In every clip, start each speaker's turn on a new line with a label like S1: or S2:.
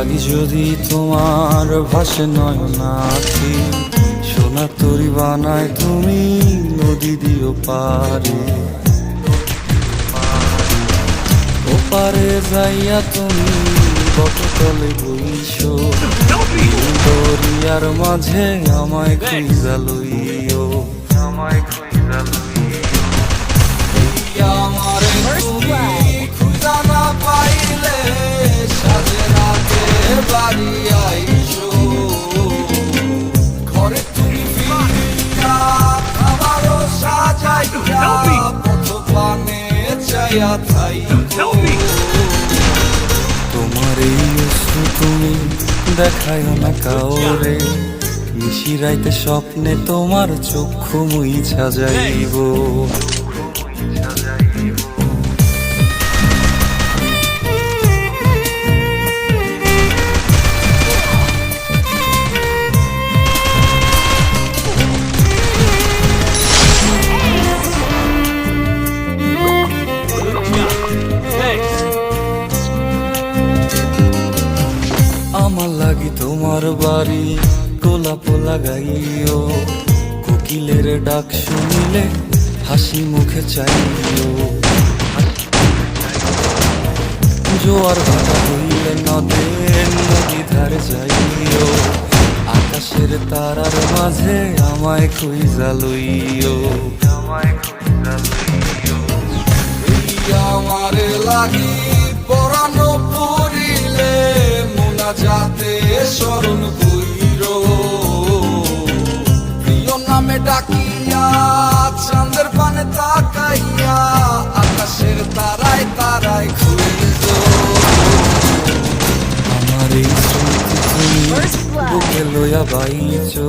S1: লাগি যদি তোমার ভাসে নয়নাখি, সোনা তরি বানায় তুমি নদী দিও পারে। ওপারে যাইয়া তুমি বটতলে বইছো, দরিয়ার মাঝে আমায় খুঁজা লইও, আমায় খুঁজা লইও। আমারে তুমি খুঁজা না পাইলে সাজে রাতে বাড়ি আইছো, ঘরে তুমি ফিরিয়া খাবারও সাজাইয়া পথ পানে চাইয়া থাইকো। তোমার এই অশ্রু তুমি দেখায় না কাউরে, নিশিরাইতে স্বপ্নে তোমার চক্ষু মুইছা যাইব। আমার লাগি তোমার বাড়ি গোলাপ লাগাইও, কোকিলের ডাক শুনিলে হাসি মুখে চাইও। জোয়ার ভাটা হইলে নদী ধারে যাইও, আকাশের তারার মাঝে আমায় খুঁজা লইও, আমায় খুঁজা লইও। আমারে লাগি পরানো পড়িলে যাতে স্মরণ কইরো, প্রিয় নামে ডাকিয়া চাঁদের পানে তাকাইয়া আকাশের তারায় তারায় খুঁজো। আমার এই স্মৃতি তুমি বুকে লইয়া বাইছো,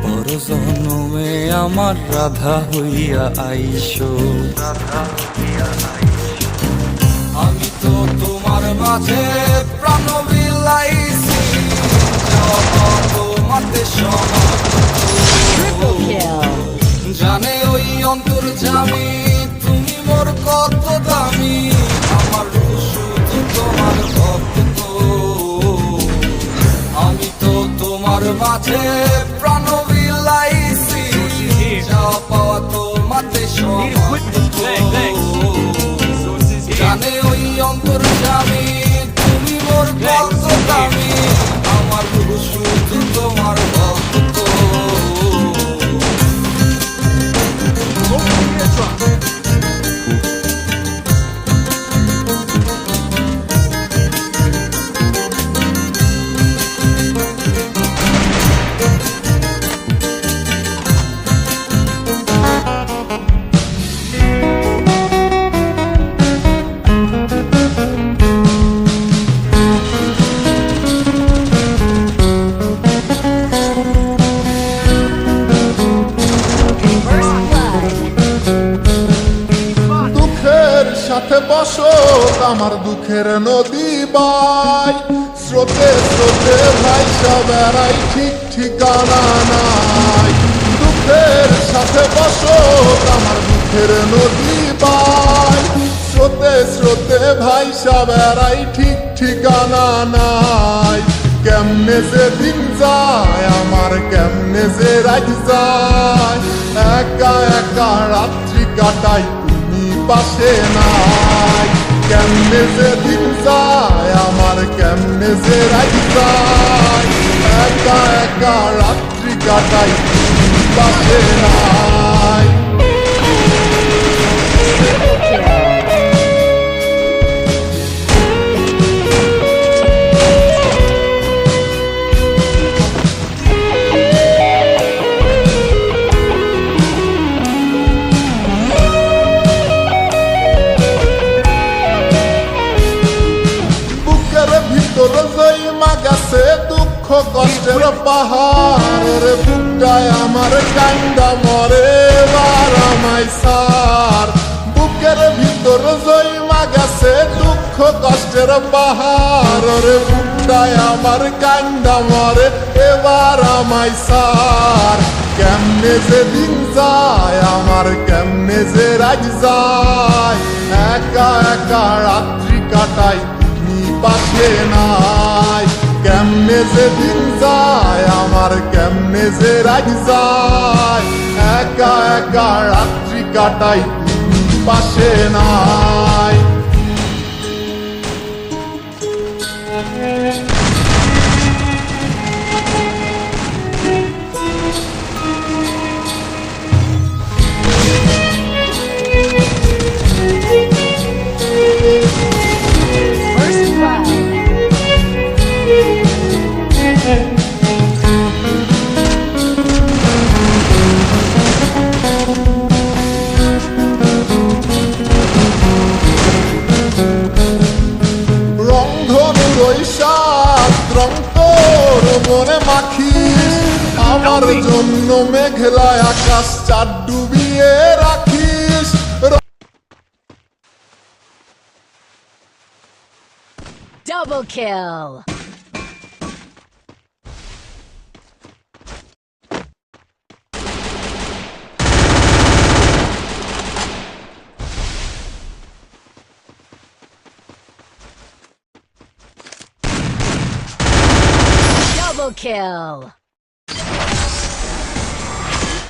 S1: পর জন্মে আমার রাধা হইয়া আইসো, রাধা হইয়া আইসো। আমি তো তোমার মাঝে প্রাণ বিলাইছি, তোমাতে জানে ওই অন্তর্যামী তুমি মোর কত দামি, আমার শুধু তোমার ভক্ত। আমি তো তোমার মাঝে প্রাণ বিলাইছি, যা পাওয়া তোমাতে সমাপ্ত। জানে ওই অন্তর্যামী তুমি মোর কত দামি, আমার শুধু তোমার ভক্ত।
S2: সাথে বসো আমার দুঃখের নদী বাই, স্রোতে স্রোতে ভাইসা বেড়াই ঠিক ঠিকানা নাই। দুঃখের সাথে বসো আমার দুঃখের নদী বাই, স্রোতে স্রোতে ভাইসা বেড়াই ঠিক ঠিকানা নাই। কেমনে যে দিন যায় আমার কেমনে যে রাত যায়, একা একা রাত্রি কাটাই পাশে নাই। কেমনে যে দিন যায় আমার কেমনে যে রাত যায়, একা একা রাত্রি কাটাই পাশে নাই। দুঃখ কষ্টের পাহাড় রে বুকটায় আমার কান্দা মরে বারামাই সার। বুকের ভিতর জয়মা গেছে দুঃখ কষ্টের পাহাড় রে বুকটায় আমার কান্দা মরে এবার আমায় সার। কেমনে যে দিন যায় আমার কেমনে যে রাত যায়, একা একা রাত্রি কাটাই পাশে নাই। কেমনে যে দিন যায় আমার, কেমনে যে রাত যায়, একা একা রাত্রি কাটাই তুমি পাশে নাই।
S3: First blood.
S2: রংধনুর ওই সাত রং তোর মনে মাখিস, আমার জন্য মেঘলায় আকাশ চাঁদ ডুবিয়ে রাখিস।
S3: Double kill. Double kill.